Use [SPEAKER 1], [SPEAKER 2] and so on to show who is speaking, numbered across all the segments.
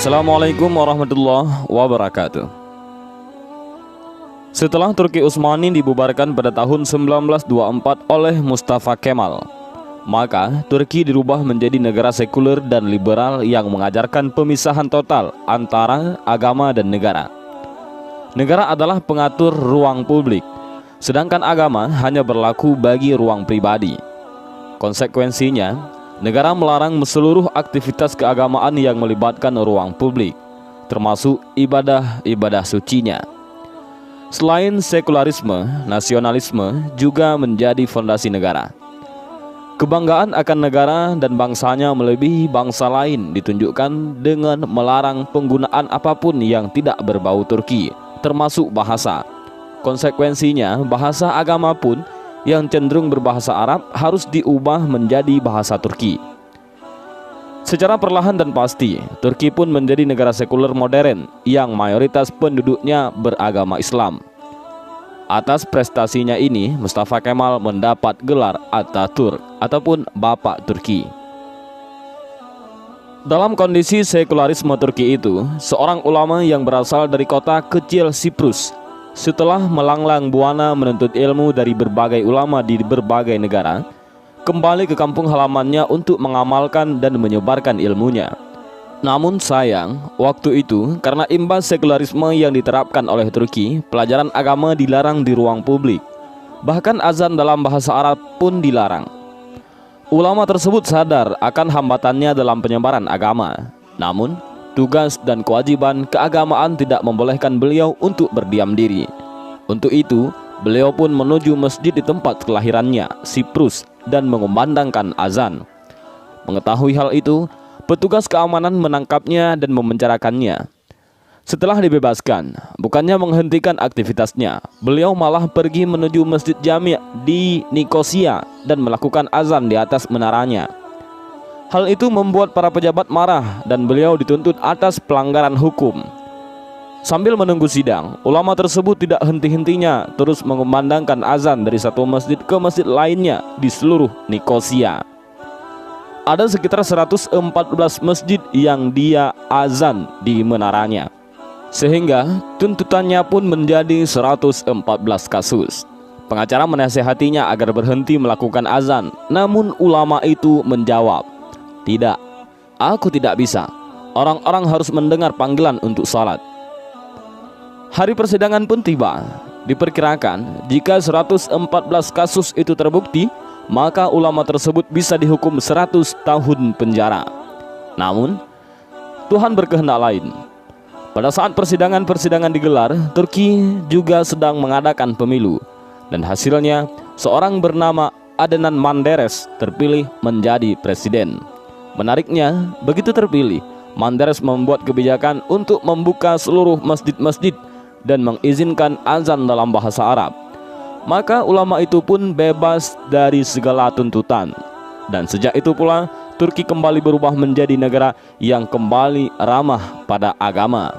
[SPEAKER 1] Assalamualaikum warahmatullahi wabarakatuh. Setelah Turki Utsmani dibubarkan pada tahun 1924 oleh Mustafa Kemal, maka Turki dirubah menjadi negara sekuler dan liberal yang mengajarkan pemisahan total antara agama dan negara. Negara adalah pengatur ruang publik, sedangkan agama hanya berlaku bagi ruang pribadi. Konsekuensinya, negara melarang seluruh aktivitas keagamaan yang melibatkan ruang publik, termasuk ibadah-ibadah sucinya. Selain sekularisme, nasionalisme juga menjadi fondasi negara. Kebanggaan akan negara dan bangsanya melebihi bangsa lain ditunjukkan dengan melarang penggunaan apapun yang tidak berbau Turki, termasuk bahasa. Konsekuensinya, bahasa agama pun yang cenderung berbahasa Arab harus diubah menjadi bahasa Turki. Secara perlahan dan pasti, Turki pun menjadi negara sekuler modern yang mayoritas penduduknya beragama Islam. Atas prestasinya ini, Mustafa Kemal mendapat gelar Atatürk ataupun Bapak Turki. Dalam kondisi sekularisme Turki itu, seorang ulama yang berasal dari kota kecil Siprus, setelah melanglang buana menuntut ilmu dari berbagai ulama di berbagai negara, kembali ke kampung halamannya untuk mengamalkan dan menyebarkan ilmunya. Namun sayang, waktu itu karena imbas sekularisme yang diterapkan oleh Turki, pelajaran agama dilarang di ruang publik. Bahkan azan dalam bahasa Arab pun dilarang. Ulama tersebut sadar akan hambatannya dalam penyebaran agama. Namun, tugas dan kewajiban keagamaan tidak membolehkan beliau untuk berdiam diri. Untuk itu, beliau pun menuju masjid di tempat kelahirannya, Siprus, dan mengumandangkan azan. Mengetahui hal itu, petugas keamanan menangkapnya dan memenjarakannya. Setelah dibebaskan, bukannya menghentikan aktivitasnya, beliau malah pergi menuju Masjid Jami' di Nikosia dan melakukan azan di atas menaranya. Hal itu membuat para pejabat marah dan beliau dituntut atas pelanggaran hukum. Sambil menunggu sidang, ulama tersebut tidak henti-hentinya terus mengumandangkan azan dari satu masjid ke masjid lainnya di seluruh Nikosia. Ada sekitar 114 masjid yang dia azan di menaranya, sehingga tuntutannya pun menjadi 114 kasus. Pengacara menasihatinya agar berhenti melakukan azan, namun ulama itu menjawab, "Tidak, aku tidak bisa. Orang-orang harus mendengar panggilan untuk salat." Hari persidangan pun tiba. Diperkirakan jika 114 kasus itu terbukti, maka ulama tersebut bisa dihukum 100 tahun penjara. Namun, Tuhan berkehendak lain. Pada saat persidangan digelar, Turki juga sedang mengadakan pemilu, dan hasilnya seorang bernama Adnan Menderes terpilih menjadi presiden. Menariknya, begitu terpilih, Menderes membuat kebijakan untuk membuka seluruh masjid-masjid dan mengizinkan azan dalam bahasa Arab. Maka ulama itu pun bebas dari segala tuntutan. Dan sejak itu pula, Turki kembali berubah menjadi negara yang kembali ramah pada agama.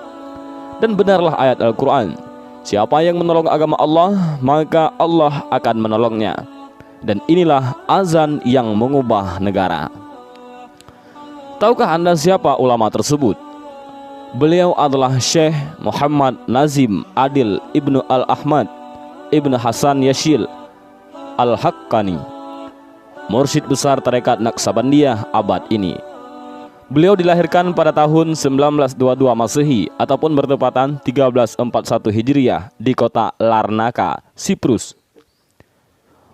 [SPEAKER 1] Dan benarlah ayat Al-Quran, siapa yang menolong agama Allah, maka Allah akan menolongnya. Dan inilah azan yang mengubah negara. Tahukah Anda siapa ulama tersebut? Beliau adalah Syekh Muhammad Nazim Adil Ibnu Al-Ahmad Ibnu Hasan Yashil Al-Haqqani, mursyid besar tarekat Naqsabandiyah abad ini. Beliau dilahirkan pada tahun 1922 Masehi ataupun bertepatan 1341 Hijriah di kota Larnaca, Siprus.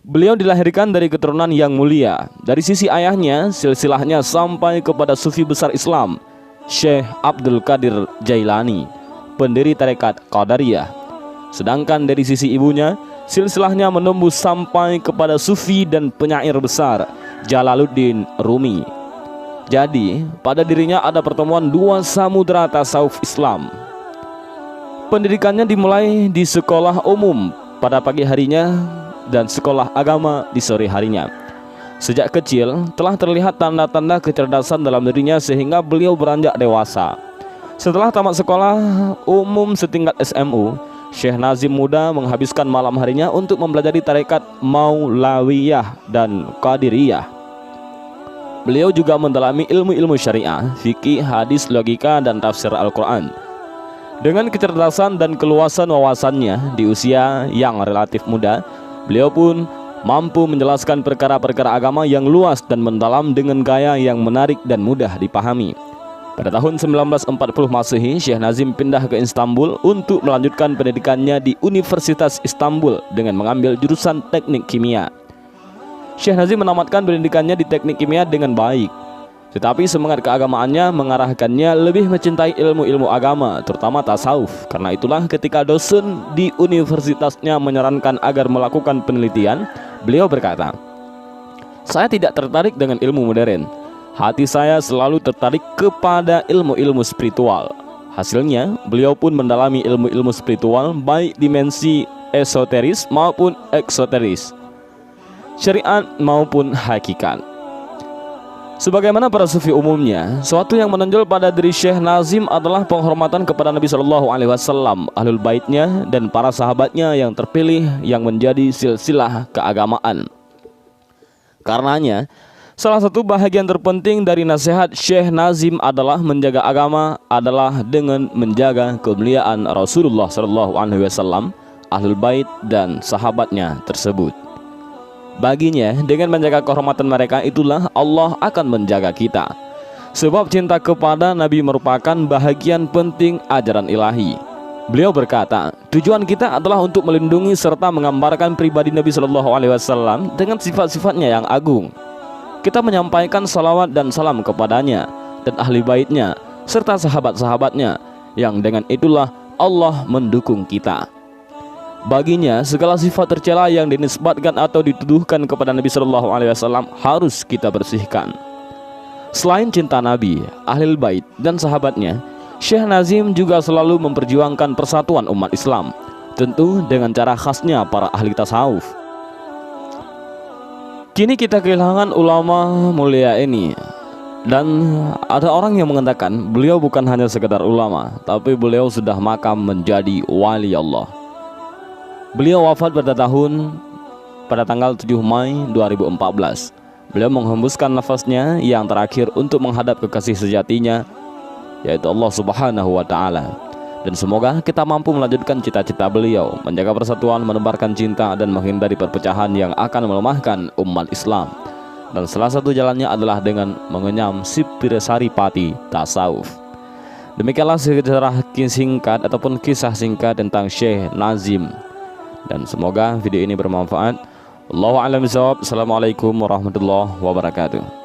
[SPEAKER 1] Beliau dilahirkan dari keturunan yang mulia. Dari sisi ayahnya, silsilahnya sampai kepada sufi besar Islam, Syekh Abdul Qadir Jailani, pendiri tarekat Qadariyah. Sedangkan dari sisi ibunya, silsilahnya menembus sampai kepada sufi dan penyair besar Jalaluddin Rumi. Jadi, pada dirinya ada pertemuan dua samudera tasawuf Islam. Pendidikannya dimulai di sekolah umum pada pagi harinya dan sekolah agama di sore harinya. Sejak kecil telah terlihat tanda-tanda kecerdasan dalam dirinya sehingga beliau beranjak dewasa. Setelah tamat sekolah umum setingkat SMU, Syekh Nazim muda menghabiskan malam harinya untuk mempelajari tarekat Maulawiyah dan Qadiriyah. Beliau juga mendalami ilmu-ilmu syariah, fikih, hadis, logika, dan tafsir Al-Quran. Dengan kecerdasan dan keluasan wawasannya di usia yang relatif muda, beliau pun mampu menjelaskan perkara-perkara agama yang luas dan mendalam dengan gaya yang menarik dan mudah dipahami. Pada tahun 1940 Masehi, Syekh Nazim pindah ke Istanbul untuk melanjutkan pendidikannya di Universitas Istanbul dengan mengambil jurusan teknik kimia. Syekh Nazim menamatkan pendidikannya di teknik kimia dengan baik, tetapi semangat keagamaannya mengarahkannya lebih mencintai ilmu-ilmu agama, terutama tasawuf. Karena itulah ketika dosen di universitasnya menyarankan agar melakukan penelitian, beliau berkata, "Saya tidak tertarik dengan ilmu modern. Hati saya selalu tertarik kepada ilmu-ilmu spiritual." Hasilnya, beliau pun mendalami ilmu-ilmu spiritual baik dimensi esoteris maupun eksoteris, syariat maupun hakikat. Sebagaimana para sufi umumnya, suatu yang menonjol pada diri Syekh Nazim adalah penghormatan kepada Nabi Shallallahu Alaihi Wasallam, ahlul baitnya, dan para sahabatnya yang terpilih yang menjadi silsilah keagamaan. Karenanya, salah satu bahagian terpenting dari nasihat Syekh Nazim adalah menjaga agama adalah dengan menjaga kemuliaan Rasulullah Shallallahu Alaihi Wasallam, ahlul bait dan sahabatnya tersebut. Baginya, dengan menjaga kehormatan mereka itulah Allah akan menjaga kita. Sebab cinta kepada Nabi merupakan bahagian penting ajaran ilahi. Beliau berkata, tujuan kita adalah untuk melindungi serta menggambarkan pribadi Nabi Shallallahu Alaihi Wasallam dengan sifat-sifatnya yang agung. Kita menyampaikan salawat dan salam kepadanya dan ahli baitnya serta sahabat-sahabatnya, yang dengan itulah Allah mendukung kita. Baginya segala sifat tercela yang dinisbatkan atau dituduhkan kepada Nabi Shallallahu Alaihi Wasallam harus kita bersihkan. Selain cinta Nabi, ahli bait dan sahabatnya, Syekh Nazim juga selalu memperjuangkan persatuan umat Islam, tentu dengan cara khasnya para ahli tasawuf. Kini kita kehilangan ulama mulia ini, dan ada orang yang mengatakan beliau bukan hanya sekedar ulama, tapi beliau sudah makam menjadi wali Allah. Beliau wafat pada tanggal 7 Mei 2014. Beliau menghembuskan nafasnya yang terakhir untuk menghadap kekasih sejatinya, yaitu Allah Subhanahu wa Ta'ala. Dan semoga kita mampu melanjutkan cita-cita beliau, menjaga persatuan, menebarkan cinta, dan menghindari perpecahan yang akan melemahkan umat Islam. Dan salah satu jalannya adalah dengan mengenyam sipir saripati tasawuf. Demikianlah sejarah singkat ataupun kisah singkat tentang Syekh Nazim. Dan semoga video ini bermanfaat. Allahu a'lam bishawab. Assalamualaikum warahmatullahi wabarakatuh.